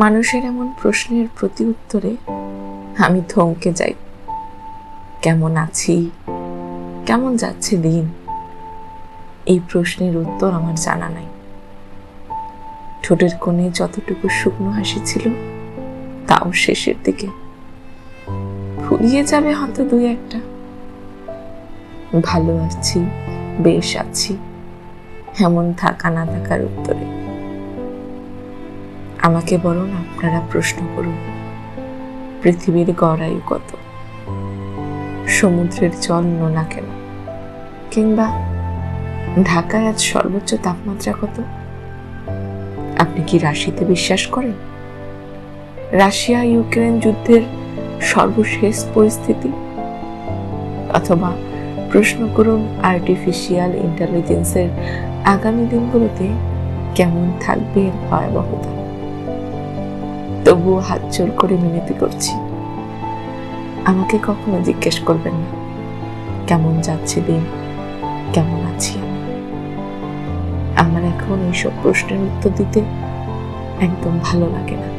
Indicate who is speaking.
Speaker 1: মানুষের এমন প্রশ্নের প্রতি উত্তরে আমি থমকে যাই। কেমন আছি, কেমন যাচ্ছে দিন, এই প্রশ্নের উত্তর আমার জানা নাই। ঠোঁটের কোণে যতটুকু শুকনো হাসি ছিল তাও শেষের দিকে। ফুরিয়ে যাবে হয়তো দুই একটা। ভালো আছি, বেশ আছি, এমন থাকা না থাকার উত্তরে আমাকে বরং আপনারা প্রশ্ন করুন, পৃথিবীর গড়ায়ু কত, সমুদ্রের জল নোনা কেন, কিংবা ঢাকায় আজ সর্বোচ্চ তাপমাত্রা কত? আপনি কি রাশিতে বিশ্বাস করেন? রাশিয়া ইউক্রেন যুদ্ধের সর্বশেষ পরিস্থিতি? অথবা প্রশ্ন করুন আর্টিফিশিয়াল ইন্টেলিজেন্সের আগামী দিনগুলোতে কেমন থাকবে এর ভয়াবহতা। তবুও হাত জোর করে মিনতি করছি, আমাকে কখনো জিজ্ঞেস করবেন না কেমন যাচ্ছে দিন, কেমন আছি আমি। আমার এখন এইসব প্রশ্নের উত্তর দিতে একদম ভালো লাগে না।